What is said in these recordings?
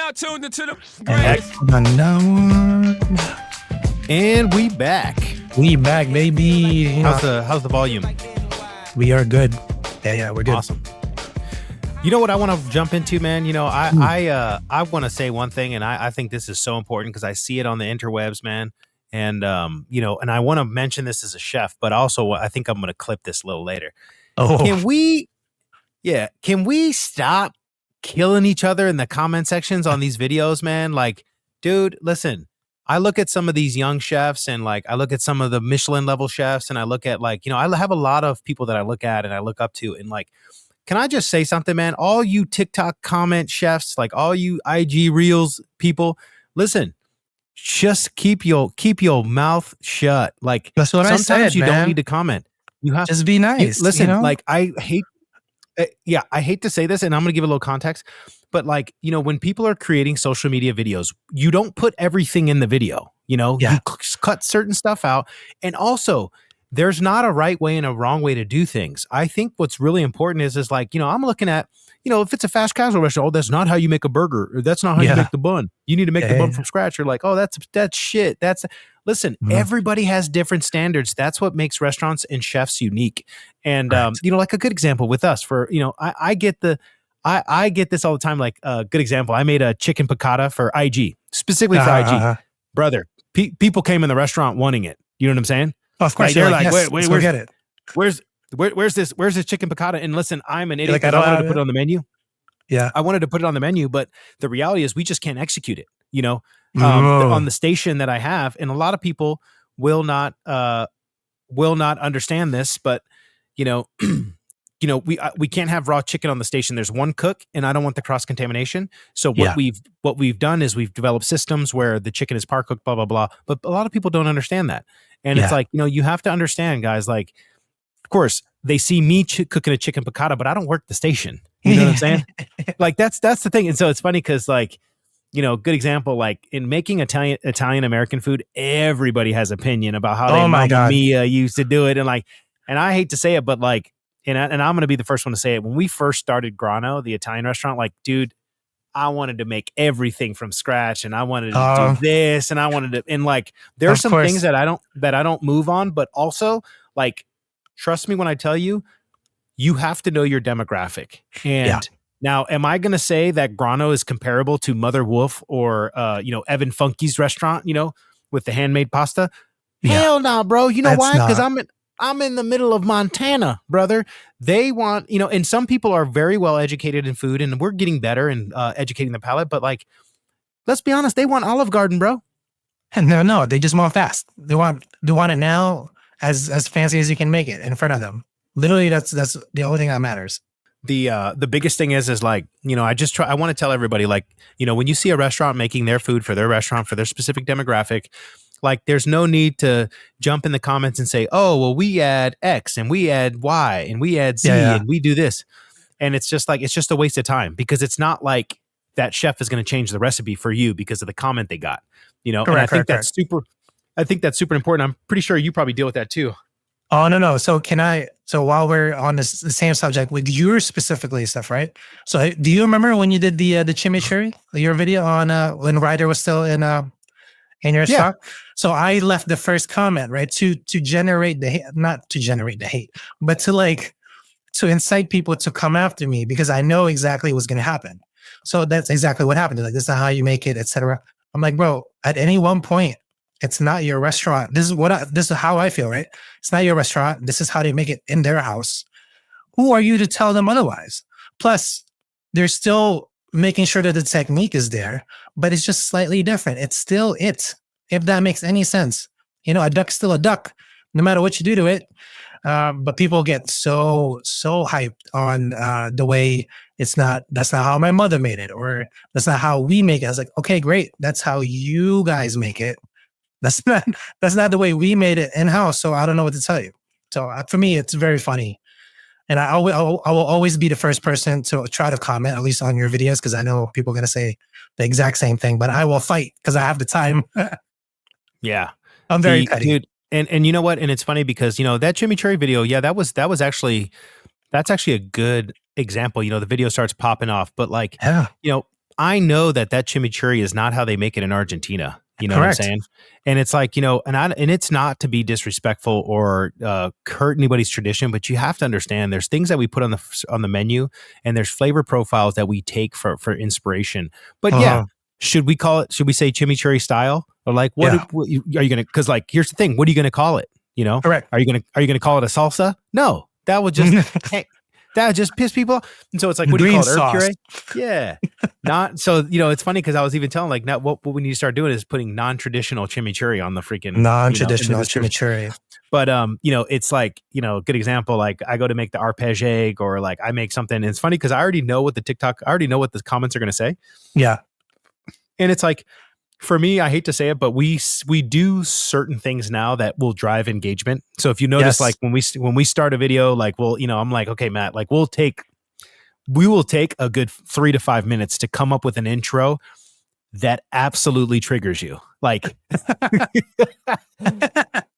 now tuned into the greatest. And we back. We back, baby. You know, How's the volume? we are good. Yeah, we're good. Awesome. You know what I want to jump into, man? You know, I want to say one thing, and I think this is so important because I see it on the interwebs, man. And you know, and I want to mention this as a chef, but also I think I'm going to clip this a little later. Oh, Can we stop killing each other in the comment sections on these videos, man? Like, dude, listen, I look at some of these young chefs and like, I look at some of the Michelin level chefs and I look at like, you know, I have a lot of people that I look at and I look up to and like, can I just say something, man? All you TikTok comment chefs, like all you IG Reels people, listen, just keep your mouth shut. Like that's what sometimes I said, you man. don't need to comment. You have Just be nice. listen, you know? like I hate to say this and I'm going to give a little context, but like, you know, when people are creating social media videos, you don't put everything in the video, you know, Yeah. you cut certain stuff out. And also there's not a right way and a wrong way to do things. I think what's really important is like, you know, I'm looking at, you know, if it's a fast casual restaurant, oh, that's not how you make a burger. Or that's not how you Yeah. make the bun. You need to make the bun Yeah. from scratch. You're like, oh, that's shit. Listen, Mhm. everybody has different standards. That's what makes restaurants and chefs unique. And, Right. you know, like a good example with us for, you know, I get this all the time. Like a good example, I made a chicken piccata for IG, specifically for IG. Brother, people came in the restaurant wanting it. You know what I'm saying? Of course, Like, you're they're like, like, yes, wait, let's go get it. where's this chicken piccata? And listen, I'm an idiot like, I because don't I wanted have to put it. it on the menu. Yeah. I wanted to put it on the menu, but the reality is we just can't execute it, you know, No. on the station that I have. And a lot of people will not understand this, but you know, you know, we can't have raw chicken on the station. There's one cook and I don't want the cross contamination. So Yeah. what we've done is we've developed systems where the chicken is par cooked, blah, blah, blah. But a lot of people don't understand that. And it's Yeah. like, you know, you have to understand, guys, like, of course they see me cooking a chicken piccata, but I don't work the station. You know what I'm saying? Like that's the thing. And so it's funny because like, you know, good example, like in making Italian American food, everybody has opinion about how Oh my Mamma God. Mia used to do it. And like, and I hate to say it, but like, and I'm going to be the first one to say it. When we first started Grano, the Italian restaurant, like, dude, I wanted to make everything from scratch and I wanted to do this and I wanted to, and like, there are Of some course. things that I don't move on, but also like, trust me when I tell you, you have to know your demographic. And Yeah. now, am I going to say that Grano is comparable to Mother Wolf or, you know, Evan Funky's restaurant, you know, with the handmade pasta? Yeah. Hell no, bro. You know That's why? Because not. I'm in the middle of Montana, brother. They want, you know, and some people are very well educated in food and we're getting better in educating the palate. But like, let's be honest, they want Olive Garden, bro. And no, they just want fast. They want it now as fancy as you can make it in front of them. Literally, that's the only thing that matters. The biggest thing is like, you know, I want to tell everybody, like, you know, when you see a restaurant making their food for their restaurant, for their specific demographic, like there's no need to jump in the comments and say, oh, well, we add X and we add Y and we add Z Yeah. and we do this. And it's just like, it's just a waste of time because it's not like that chef is going to change the recipe for you because of the comment they got, you know? Correct, and I think that's super important. I'm pretty sure you probably deal with that too. Oh, no. So while we're on the same subject with your specifically stuff, right? So do you remember when you did the chimichurri, your video on when Ryder was still in your stock? So I left the first comment, right? To generate the hate, not to generate the hate, but to incite people to come after me because I know exactly what's going to happen. So that's exactly what happened. Like, this is how you make it, etc. I'm like, bro, at any one point, it's not your restaurant. This is how I feel, right? It's not your restaurant. This is how they make it in their house. Who are you to tell them otherwise? Plus, they're still making sure that the technique is there, but it's just slightly different. It's still it, if that makes any sense. You know, a duck's still a duck, no matter what you do to it. But people get so hyped on the way that's not how my mother made it, or that's not how we make it. I was like, okay, great. That's how you guys make it. That's not the way we made it in-house. So I don't know what to tell you. So for me, it's very funny. And I will always be the first person to try to comment, at least on your videos, because I know people are going to say the exact same thing, but I will fight because I have the time. Yeah. I'm very petty. Dude, and you know what? And it's funny because, you know, that chimichurri video, yeah, that's actually a good example. You know, the video starts popping off, but like, Yeah. you know, I know that chimichurri is not how they make it in Argentina. You know what I'm Correct. saying? And it's like, and it's not to be disrespectful or hurt anybody's tradition, but you have to understand there's things that we put on the menu, and there's flavor profiles that we take for inspiration. But yeah, should we say chimichurri style, or like what are you going to? Because like here's the thing, what are you going to call it? Correct. Are you gonna call it a salsa? No, that would just that would just piss people off. And so it's like, what do you call it? Herb puree? Yeah, not so. It's funny because I was even telling like, now what we need to start doing is putting non-traditional chimichurri on the freaking non-traditional chimichurri. But it's like, good example. Like I go to make the arpege egg, or like I make something. And it's funny because I already know what the comments are gonna say. Yeah, and it's like, for me, I hate to say it, but we do certain things now that will drive engagement. So if you notice, like when we start a video, like, I'm like, okay, Matt, like we will take a good 3 to 5 minutes to come up with an intro that absolutely triggers you. Like,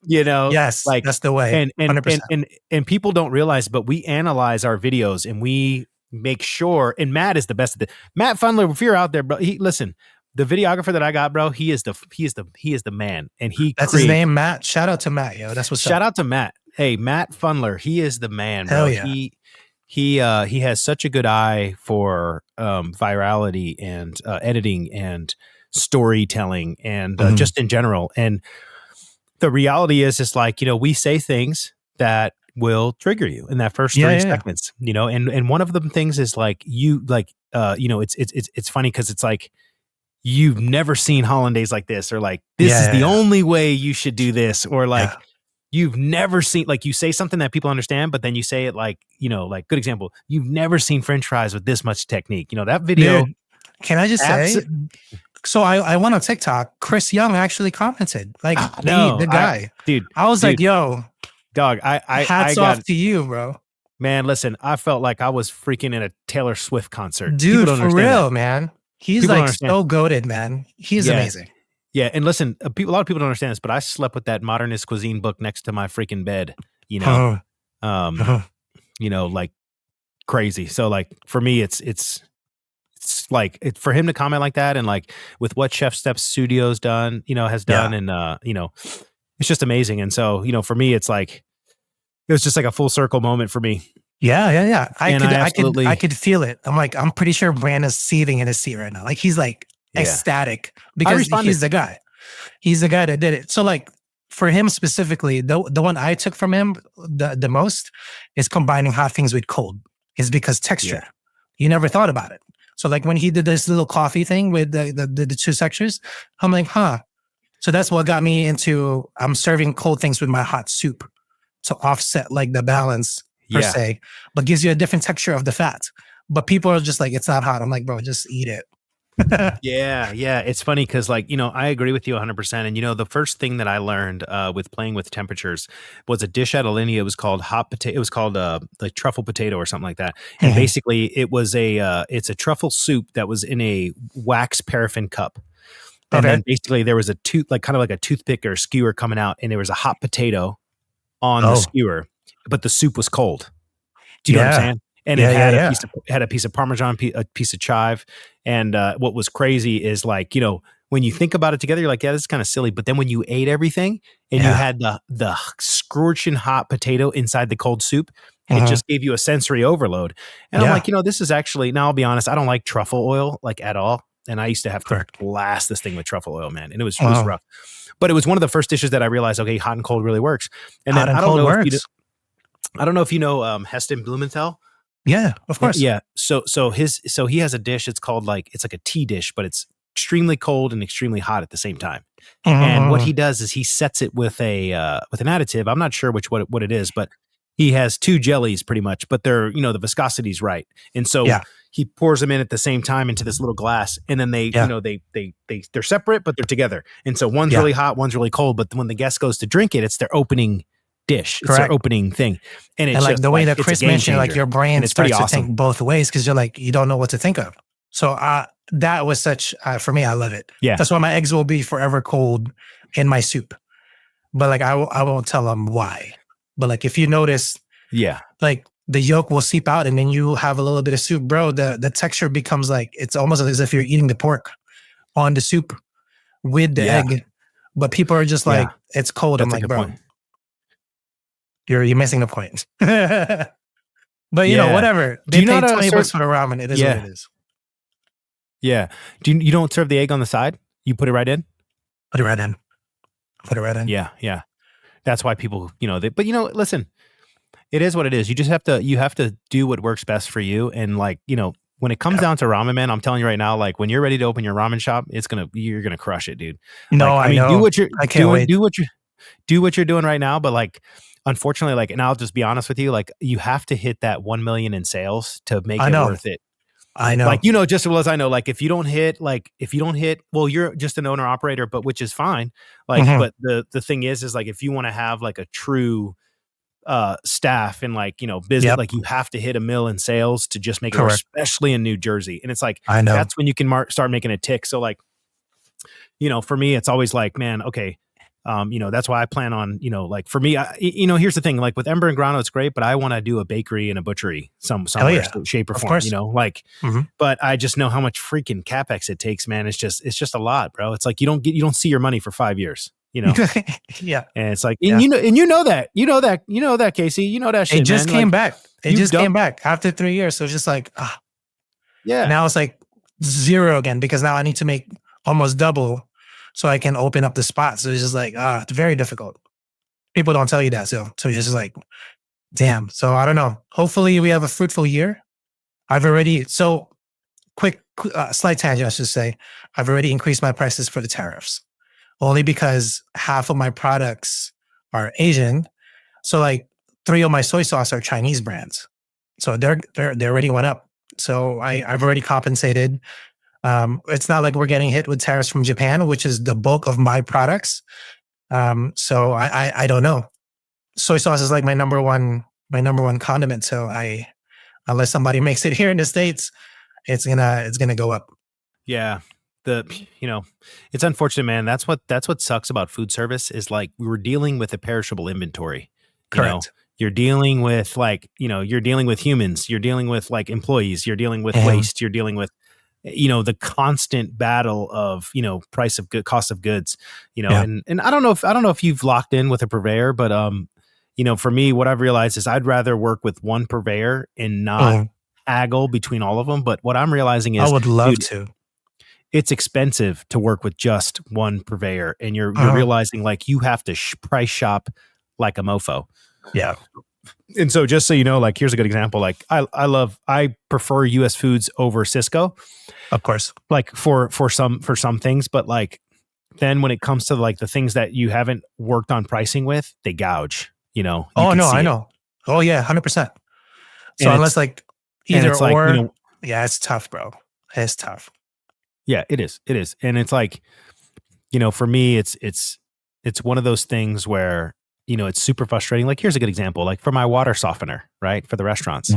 yes, like that's the way. And 100%. And people don't realize, but we analyze our videos and we make sure, and Matt is the best at it. Matt Fundler, if you're out there, bro, listen. The videographer that I got, bro, he is the man, and that's his name, Matt. Shout out to Matt, yo. That's what's shout out to Matt. Hey, Matt Fundler, he is the man, bro. Hell yeah. He has such a good eye for virality and editing and storytelling and just in general. And the reality is like, we say things that will trigger you in that first 30 seconds, and one of them things is like it's funny because it's like, you've never seen hollandaise like this, or like this is the only way you should do this, or like you've never seen, like you say something that people understand, but then you say it like, like good example, you've never seen French fries with this much technique. That video. Dude, can I just say? So I went on TikTok. Chris Young actually commented, like the guy, dude. I was like, yo, dog. I hats off to you, bro. Man, listen, I felt like I was freaking in a Taylor Swift concert, dude. For real, man. He's people like so goated, man. He's amazing. Yeah, and listen, a lot of people don't understand this, but I slept with that modernist cuisine book next to my freaking bed. Like crazy. So like for me, it's like for him to comment like that, and like with what Chef Steps Studios has done, and it's just amazing. And so for me, it's like it was just like a full circle moment for me. Yeah. I could feel it. I'm like, I'm pretty sure Brandon's seething in his seat right now. Like he's like ecstatic because he's the guy. He's the guy that did it. So like for him specifically, the one I took from him the most is combining hot things with cold. Is because texture. Yeah. You never thought about it. So like when he did this little coffee thing with the two textures, I'm like, So that's what got me into I'm serving cold things with my hot soup to offset like the balance. Per se, but gives you a different texture of the fat. But people are just like, it's not hot. I'm like, bro, just eat it. Yeah. It's funny because like, I agree with you 100%. And the first thing that I learned with playing with temperatures was a dish at Alinea. It was called hot potato. It was called like truffle potato or something like that. And basically it was it's a truffle soup that was in a wax paraffin cup. And then basically there was a kind of like a toothpick or a skewer coming out, and there was a hot potato on the skewer. But the soup was cold. Do you know what I'm saying? And it had a piece of Parmesan, a piece of chive. And what was crazy is like, when you think about it together, you're like, yeah, this is kind of silly. But then when you ate everything and you had the scorching hot potato inside the cold soup, it just gave you a sensory overload. And I'm like, this is actually, now I'll be honest, I don't like truffle oil like at all. And I used to have to blast this thing with truffle oil, man. And it was rough. But it was one of the first dishes that I realized, okay, hot and cold really works. And then I don't know if you know Heston Blumenthal. Yeah, of course. Yeah. So he has a dish. It's called it's like a tea dish, but it's extremely cold and extremely hot at the same time. And what he does is he sets it with an additive. I'm not sure what it is, but he has two jellies pretty much, but they're the viscosity's right. And so he pours them in at the same time into this little glass, and then they're separate, but they're together. And so one's really hot, one's really cold. But when the guest goes to drink it, it's their opening dish. It's their opening thing. And it's like the way that Chris mentioned, like your brain starts to think both ways because you're like, you don't know what to think of. So that was such, for me, I love it. Yeah. That's why my eggs will be forever cold in my soup. But like, I won't tell them why. But like, if you notice, like the yolk will seep out and then you have a little bit of soup, bro. The texture becomes like it's almost as if you're eating the pork on the soup with the Yeah. egg. But people are just Yeah. like, it's cold. I'm That's a like, good bro, point. you're missing the point. But Yeah. whatever. Do They you not paid 20 serve? bucks for the ramen. It is what Yeah. it is. Yeah. You don't serve the egg on the side? You put it right in? Put it right in. Put it right in. Yeah. Yeah. That's why people, but listen, it is what it is. You have to do what works best for you. And when it comes Yeah. down to ramen, man, I'm telling you right now, like when you're ready to open your ramen shop, you're going to crush it, dude. No, I I mean, do know. what you're I can't doing, wait. do what you're doing right now. But unfortunately, and I'll just be honest with you, you have to hit that 1 million in sales to make I it know. worth it. I know. Just as well as I know, if you don't hit, well, you're just an owner operator, but which is fine. Mhm. But the thing is if you want to have a true staff and business, Yep. you have to hit a mill in sales to just make it work, Correct. especially in New Jersey. And it's I know. that's when you can start making it tick. So for me, it's always man, okay. That's why I plan on, for me, here's the thing, with Ember and Grano, it's great, but I want to do a bakery and a butchery somewhere, yeah. shape or Of form, course. Mhm. but I just know how much freaking CapEx it takes, man. It's just a lot, bro. It's you don't see your money for 5 years, Yeah. and it's Yeah. you know that, Casey, you know that shit, It just man. came back. It you've just done- came back after 3 years. So it's just Yeah. now it's zero again because now I need to make almost double so I can open up the spot. So it's just it's very difficult. People don't tell you that. So it's just damn. So I don't know. Hopefully we have a fruitful year. Quick, slight tangent, I should say. I've already increased my prices for the tariffs only because half of my products are Asian. So 3 of my soy sauce are Chinese brands. So they already went up. So I've already compensated. It's not like we're getting hit with tariffs from Japan, which is the bulk of my products. So I don't know. Soy sauce is my number one condiment. So unless somebody makes it here in the States, it's gonna go up. Yeah. It's unfortunate, man. That's what sucks about food service is we're dealing with a perishable inventory. Correct. You're dealing with you're dealing with humans, you're dealing with employees, you're dealing with waste, you're dealing with the constant battle of cost of goods, Yeah. and I don't know if you've locked in with a purveyor, but for me, what I've realized is I'd rather work with one purveyor and not haggle between all of them. But what I'm realizing is I would love to. it's expensive to work with just one purveyor, and you're realizing you have to price shop like a mofo. Yeah. And so just so you know, here's a good example. I prefer US Foods over Cisco. Of course. For some things, but then when it comes to the things that you haven't worked on pricing with, they gouge, Oh no, I know. Oh yeah, 100%. So unless either or, yeah, it's tough, bro. It's tough. Yeah, it is. It is. And it's for me, it's one of those things where, it's super frustrating. Here's a good example, for my water softener, right? For the restaurants.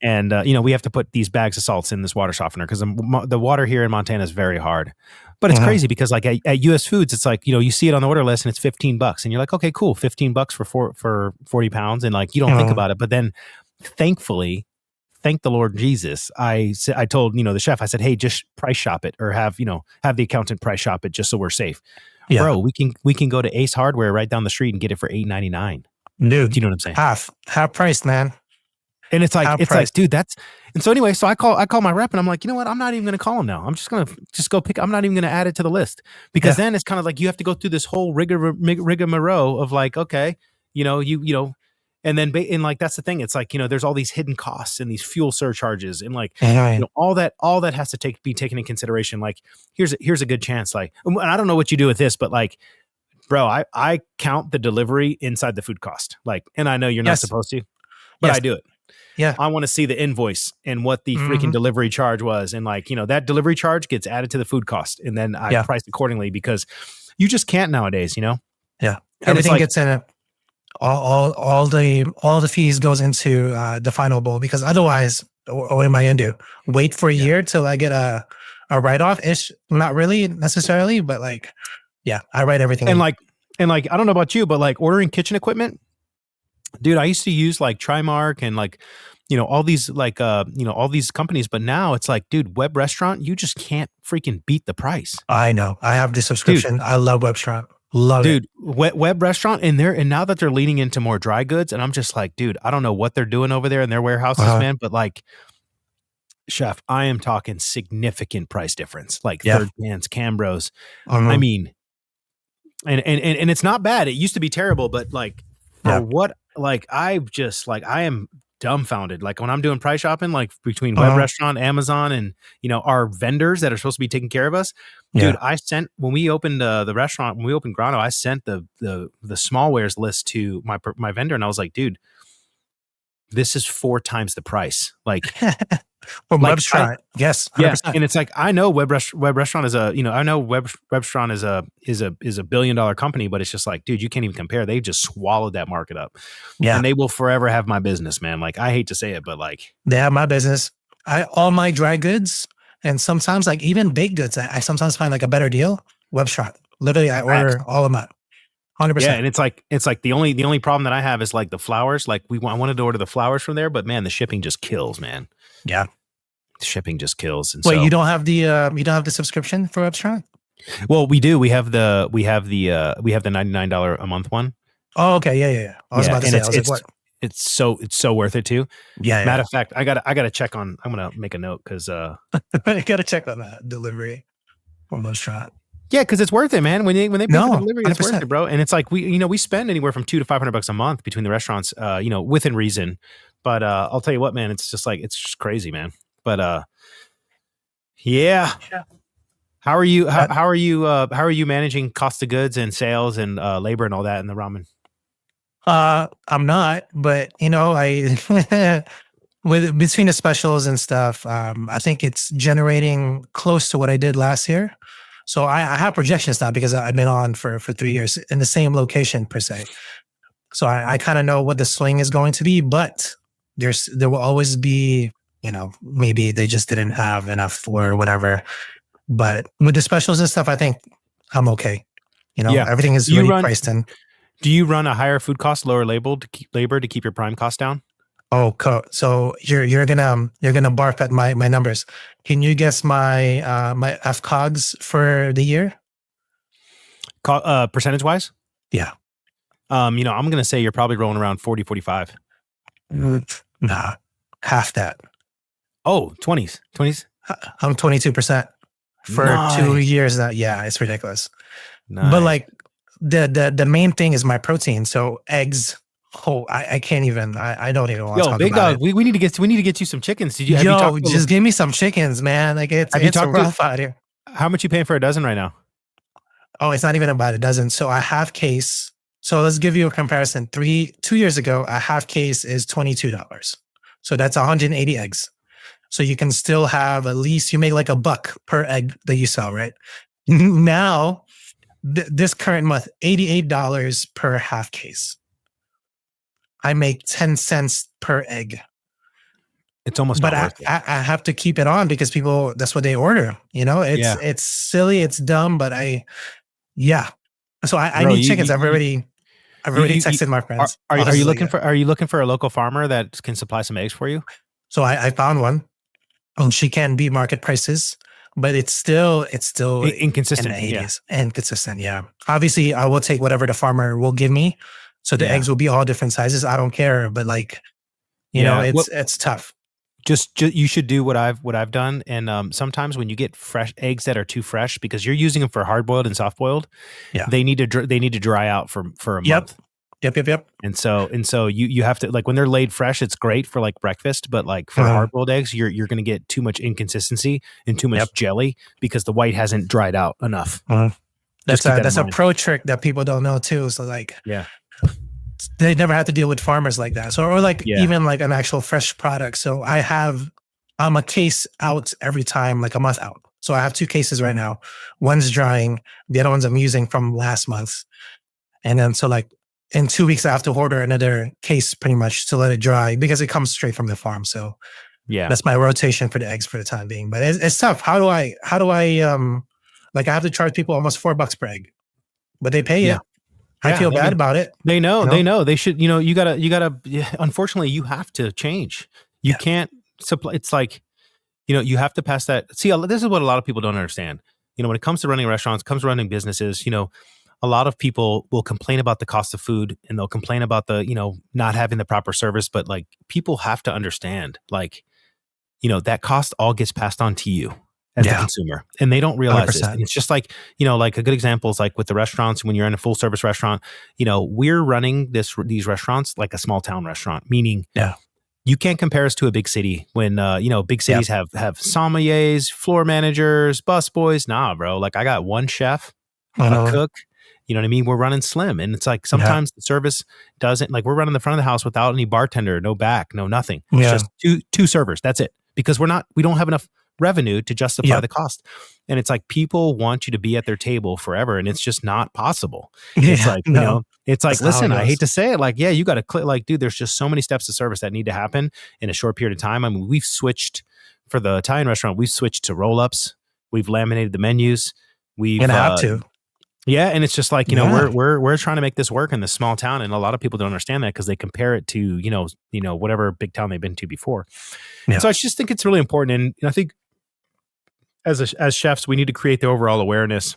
And, we have to put these bags of salts in this water softener because the water here in Montana is very hard. But it's crazy because at US Foods, it's you see it on the order list and it's $15 and you're like, okay, cool. $15 for 40 pounds. And you don't think about it. But then thankfully, thank the Lord Jesus, I told, the chef, I said, hey, just price shop it or have the accountant price shop it just so we're safe. Yeah. Bro, we can go to Ace Hardware right down the street and get it for $8.99. Dude, do you know what I'm saying? Half price, man. And it's dude, and so anyway, so I call my rep and I'm like, you know what? I'm not even going to call him now. I'm just going to go pick. I'm not even going to add it to the list because then it's kind of you have to go through this whole rigmarole of okay, and then that's the thing. It's there's all these hidden costs and these fuel surcharges and all that has to be taken in consideration. Here's a good chance. And I don't know what you do with this, but bro, I count the delivery inside the food cost. And I know you're not supposed to, but I do it. Yeah. I want to see the invoice and what the freaking delivery charge was. And that delivery charge gets added to the food cost. And then I price accordingly because you just can't nowadays, Yeah. And everything gets in it. All the fees goes into the final bowl because otherwise, what am I going to do? Wait for a year till I get a write-off ish? Not really necessarily, but I write everything. And I don't know about you, but ordering kitchen equipment, dude, I used to use like Trimark and like, all these like, all these companies, but now it's like, dude, web restaurant, you just can't freaking beat the price, I know. I have the dude. subscription. I love Webstrap. Love it. Dude, web restaurant, and now that they're leaning into more dry goods, and I'm just like, dude, I don't know what they're doing over there in their warehouses, Uh-huh. man, but like, chef, I am talking significant price difference, like Yeah. third pans, Cambros. I Mhm. mean, and it's not bad. It used to be terrible, but like for Yeah. what, like I am dumbfounded. Like when I'm doing price shopping, like between web Uh-huh. restaurant, Amazon, and our vendors that are supposed to be taking care of us, dude. Yeah. I sent when we opened the restaurant, when we opened Grano, I sent the smallwares list to my vendor, and I was like, dude, this is 4 times the price. From Like I Webstrap. Yes, Yeah, 100%. and it's like I know web restaurant is a I know web restaurant is a $1 billion company, but it's just like, dude, you can't even compare. They just swallowed that market up, Yeah. and they will forever have my business, man. Like I hate to say it, but like, They have my business. All my dry goods and sometimes like even baked goods, I sometimes find like a better deal. Webshot. Literally, I facts. order all of them. Yeah, 100%. and it's like the only problem that I have is like the flowers. Like I wanted to order the flowers from there, but man, the shipping just kills, man. Yeah. The shipping just kills, and Wait, so you don't have the subscription for Webshot? well, we do. We have the $99 a month one. Oh, okay. Yeah, yeah, yeah. I was Yeah, about to and say, I was like, what? it's so worth it too. Yeah, Matter yeah. of fact, I gotta check on. I'm gonna make a note because I gotta check on that delivery for Webshot. yeah, because it's worth it, man. When they pay for the No, delivery, it's worth 100%. it, bro. And it's like we spend anywhere from $200 to $500 a month between the restaurants, within reason. But I'll tell you what, man, it's just crazy, man. But yeah. Yeah. How are you? How, That, how are you? How are you managing cost of goods and sales and labor and all that in the ramen? I'm not, but I with between the specials and stuff, I think it's generating close to what I did last year. So I have projections now because I've been on for 3 years in the same location per se. So I kind of know what the swing is going to be, but there will always be, maybe they just didn't have enough or whatever. But with the specials and stuff, I think I'm okay. Yeah. Everything is Do you already run? priced in. Do you run a higher food cost, lower labor to keep your prime cost down? Oh, so you're gonna barf at my numbers. Can you guess my FCOGs for the year? Percentage wise? Yeah. I'm gonna say you're probably rolling around 40, 45. Nah, half that. Oh, 20s. I'm 22% for 2 years now. Yeah, it's ridiculous. Nice. But like the main thing is my protein. So eggs. Oh, I can't even. I don't even want to Yo, talk big about dog, it. we need to get you some chickens. Have you Yo, talked to just give me some chickens, man. Like have you it's talked to rough out here. how much you paying for a dozen right now? Oh, it's not even about a dozen. So a half case. So let's give you a comparison. 2 years ago, a half case is $22. So that's 180 eggs. So you can still have at least you make like $1 per egg that you sell, right? Now, this current month, $88 per half case. I make 10 cents per egg. It's almost But not I, worth it. I have to keep it on because people, that's what they order. Yeah. It's silly, it's dumb, but yeah. So I Bro, need you chickens. you I've you, already you, you texted my are, friends. are I are was you like, looking for are you looking for a local farmer that can supply some eggs for you? so I found one. She can beat market prices, but it's still in the Inconsistent. Yeah. 80s and consistent. Yeah. Obviously, I will take whatever the farmer will give me. So the Yeah. eggs will be all different sizes. I don't care, but like, Yeah. it's tough. Just you should do what I've done. And sometimes when you get fresh eggs that are too fresh because you're using them for hard boiled and soft boiled, Yeah. they need to dry out for a Yep. month. Yep. And so you have to, like, when they're laid fresh, it's great for like breakfast, but like for Uh-huh. hard boiled eggs, you're going to get too much inconsistency and too much Yep. jelly because the white hasn't dried out enough. That's keep that in that's a mind. pro trick that people don't know too. So like, Yeah. they never have to deal with farmers like that. So, or like Yeah. even like an actual fresh product. So I'm a case out every time, like a month out. So I have 2 cases right now. One's drying. The other one's I'm using from last month. And then so like in 2 weeks, I have to order another case pretty much to let it dry because it comes straight from the farm. So Yeah. that's my rotation for the eggs for the time being. But it's tough. How do I like I have to charge people almost $4 per egg, but they pay Yeah. it. I Yeah, feel I bad mean, about it. they know, You they know? know. They should, you gotta. Yeah, unfortunately, you have to change. You Yeah. can't supply. It's like, you have to pass that. See, this is what a lot of people don't understand. When it comes to running restaurants, comes to running businesses, a lot of people will complain about the cost of food and they'll complain about the, not having the proper service. But like, people have to understand, like, that cost all gets passed on to you as the Yeah. consumer, and they don't realize this. 100%. And it's just like, like a good example is like with the restaurants, when you're in a full service restaurant, we're running these restaurants like a small town restaurant, meaning Yeah. you can't compare us to a big city when, big Yep. cities have sommeliers, floor managers, busboys. Nah, bro. Like, I got one chef, I a know. cook. You know what I mean? We're running slim. And it's like, Yeah. sometimes the service doesn't, like, we're running the front of the house without any bartender, no back, no nothing. It's Yeah. just two servers. That's it. Because we don't have enough revenue to justify Yep. the cost. And it's like, people want you to be at their table forever, and it's just not possible. It's Yeah. like, No. it's like, That's not how it listen, I hate goes. to say it, like, yeah, you got to click, like, dude, there's just so many steps to service that need to happen in a short period of time. I mean, we've switched for the Italian restaurant, we've switched to roll-ups. We've laminated the menus. We've, You're gonna have to. yeah, and it's just like, Yeah. we're trying to make this work in this small town, and a lot of people don't understand that because they compare it to, whatever big town they've been to before. Yeah. So I just think it's really important, and I think as chefs, we need to create the overall awareness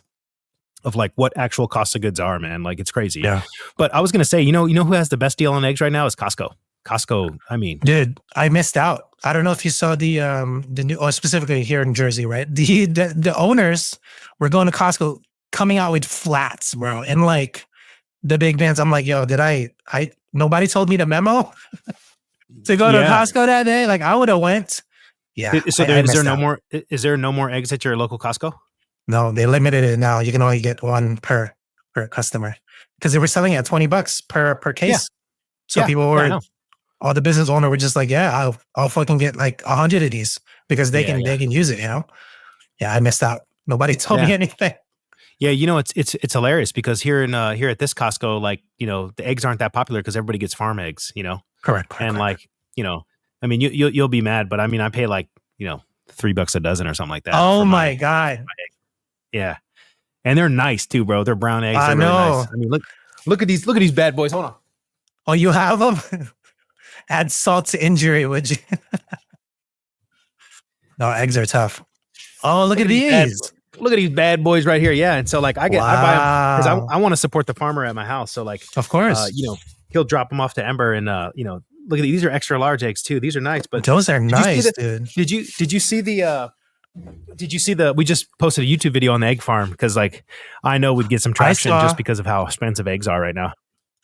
of like what actual costs of goods are, man. Like, it's crazy. Yeah. But I was gonna say, who has the best deal on eggs right now is Costco. Costco, I mean, Dude, I missed out. I don't know if you saw the new, or specifically here in Jersey, right? The owners were going to Costco, coming out with flats, bro, and like the big bands. I'm like, yo, did I nobody told me the memo to go to yeah. Costco that day? Like, I would have went. Yeah. So I is there missed no out. more? Is there no more eggs at your local Costco? No, they limited it now. You can only get one per customer because they were selling it at $20 per case. Yeah. So Yeah. people Yeah, I were, know. all the business owner were just like, yeah, I'll fucking get like 100 of these because they Yeah, can use it, Yeah, I missed out. Nobody told me Yeah. anything. Yeah, it's hilarious because here at this Costco, like, the eggs aren't that popular because everybody gets farm eggs, Correct. and like, I mean, you'll be mad, but I mean, I pay like, $3 a dozen or something like that. Oh for my God. Yeah, and they're nice too, bro. They're brown eggs. I They're really know. nice. I mean, look at these bad boys. Hold on. Oh, you have them? Add salt to injury, would you? No, eggs are tough. Oh, look at these. Look at these bad boys right here. Yeah, and so like I buy them because Wow. I want to support the farmer at my house. So like, Of course. he'll drop them off to Ember, and look at these are extra large eggs too. These are nice, but Those are did you see nice, the- dude. did you see the we just posted a YouTube video on the egg farm because like I know we'd get some traction saw. just because of how expensive eggs are right now.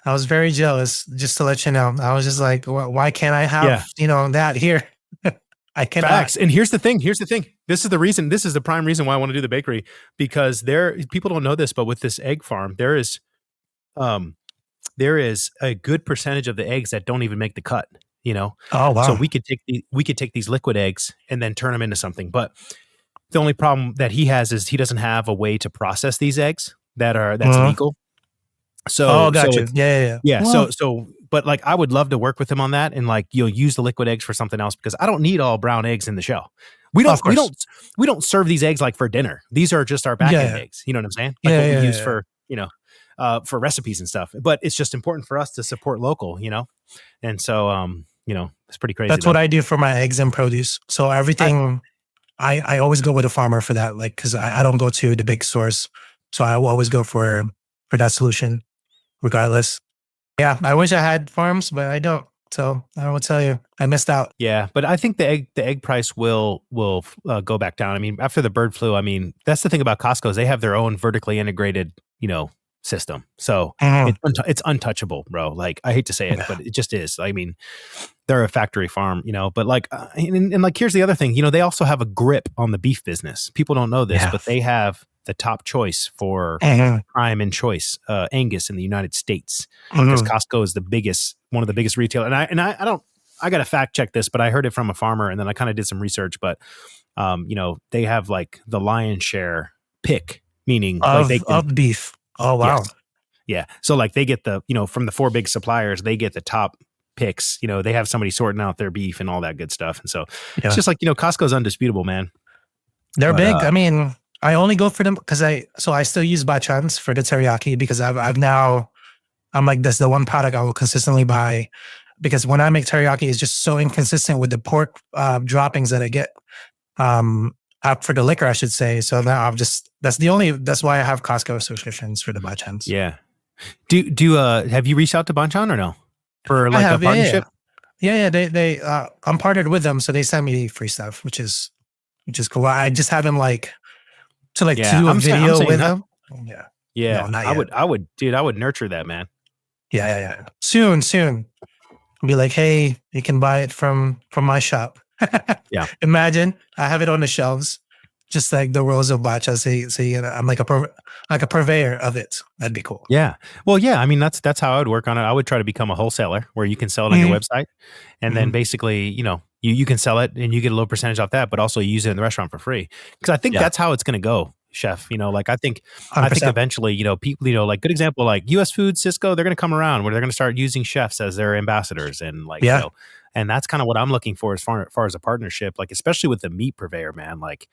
I was very jealous, just to let you know. I was just like, why can't I have, that here? I cannot. Facts. And here's the thing. This is the reason. This is the prime reason why I want to do the bakery, because people don't know this, but with this egg farm, there is a good percentage of the eggs that don't even make the cut. Oh, wow. So we could take these liquid eggs and then turn them into something. But the only problem that he has is he doesn't have a way to process these eggs that's legal. So, got so you. Yeah. So, but like, I would love to work with him on that, and like, use the liquid eggs for something else, because I don't need all brown eggs in the shell. We don't serve these eggs like for dinner. These are just our back end eggs. You know what I'm saying? Like what we use for recipes and stuff. But it's just important for us to support local, And so, it's pretty crazy. That's what I do for my eggs and produce. So everything, I always go with a farmer for that, like, because I don't go to the big stores. So I will always go for that solution, regardless. Yeah, I wish I had farms, but I don't. So I will tell you, I missed out. Yeah, but I think the egg price will go back down. I mean, after the bird flu, I mean, that's the thing about Costco is they have their own vertically integrated, system. So it's untouchable, bro. Like, I hate to say it, but it just is. I mean, they're a factory farm, but like, and like, here's the other thing, they also have a grip on the beef business. People don't know this, but they have the top choice for prime and choice Angus in the United States, because Costco is one of the biggest retailers. And I got to fact check this, but I heard it from a farmer, and then I kind of did some research, but they have like the lion's share pick, meaning of beef. Oh, wow. Yes. Yeah. So like they get the, from the 4 big suppliers, they get the top picks. They have somebody sorting out their beef and all that good stuff. And so it's just like, Costco's undisputable, man. They're big. I mean, I only go for them because I still use bachans for the teriyaki, because I've now I'm like, that's the one product I will consistently buy because when I make teriyaki, it's just so inconsistent with the pork droppings that I get out for the liquor, I should say. So now that's why I have Costco subscriptions for the bachans. Yeah. Do have you reached out to Banchan or no for I like a have, partnership? yeah. They I'm partnered with them, so they send me free stuff, which is cool. I just haven't like to Yeah, do a I'm video saying with that. them. Yeah, Yeah, no, not yet. dude, I would nurture that, man. Yeah. Soon. Be like, hey, you can buy it from my shop. Yeah. Imagine I have it on the shelves, just like the rolls of matcha. So I'm like a purveyor of it. That'd be cool. Yeah. Well, yeah. I mean, that's how I would work on it. I would try to become a wholesaler where you can sell it on your Mhm. website, and then basically, you can sell it and you get a little percentage off that, but also you use it in the restaurant for free. Because I think Yeah, that's how it's going to go, chef. Like I think 100%. eventually, people, like good example, like U.S. Food, Cisco, they're going to come around where they're going to start using chefs as their ambassadors, and Yeah. and that's kind of what I'm looking for as far as a partnership, like especially with the meat purveyor, man. Like,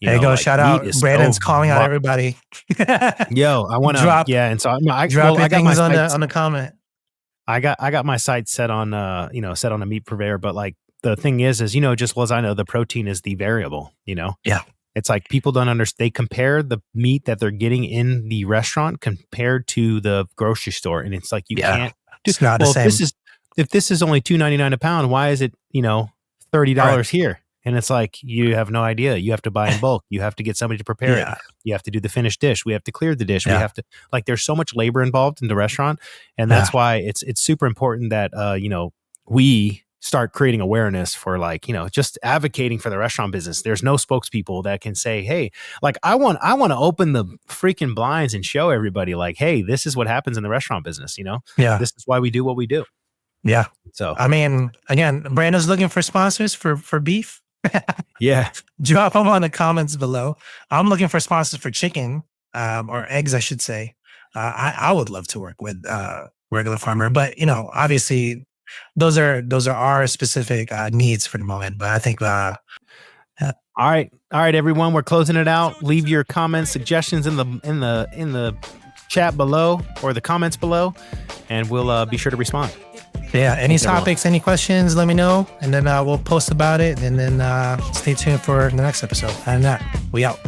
There you go. like Shout meat out. is Brandon's so calling out everybody. Yo, I want to, Drop yeah. And so drop your I got my things on sights. the comment. I got my sights set on, set on a meat purveyor. But like the thing is, just as I know, the protein is the variable. Yeah. It's like people don't understand. They compare the meat that they're getting in the restaurant compared to the grocery store, and it's like you Yeah. can't. It's not the Well, same. if this is only $2.99 a pound, why is it $30 Right. here? And it's like you have no idea. You have to buy in bulk. You have to get somebody to prepare it. Yeah. You have to do the finished dish. We have to clear the dish. We Yeah. have to there's so much labor involved in the restaurant, and that's why it's super important that we start creating awareness for just advocating for the restaurant business. There's no spokespeople that can say, hey, like I want to open the freaking blinds and show everybody like, hey, this is what happens in the restaurant business. Yeah. This is why we do what we do. Yeah. So I mean, again, Brandon's looking for sponsors for beef. yeah. Drop them on the comments below. I'm looking for sponsors for chicken, or eggs, I should say. I would love to work with regular farmer, but obviously those are our specific needs for the moment. But I think All right, everyone, we're closing it out. Leave your comments, suggestions in the chat below or the comments below, and we'll be sure to respond. yeah, any topics, any questions, let me know, and then we'll post about it, and then stay tuned for the next episode. And that we out.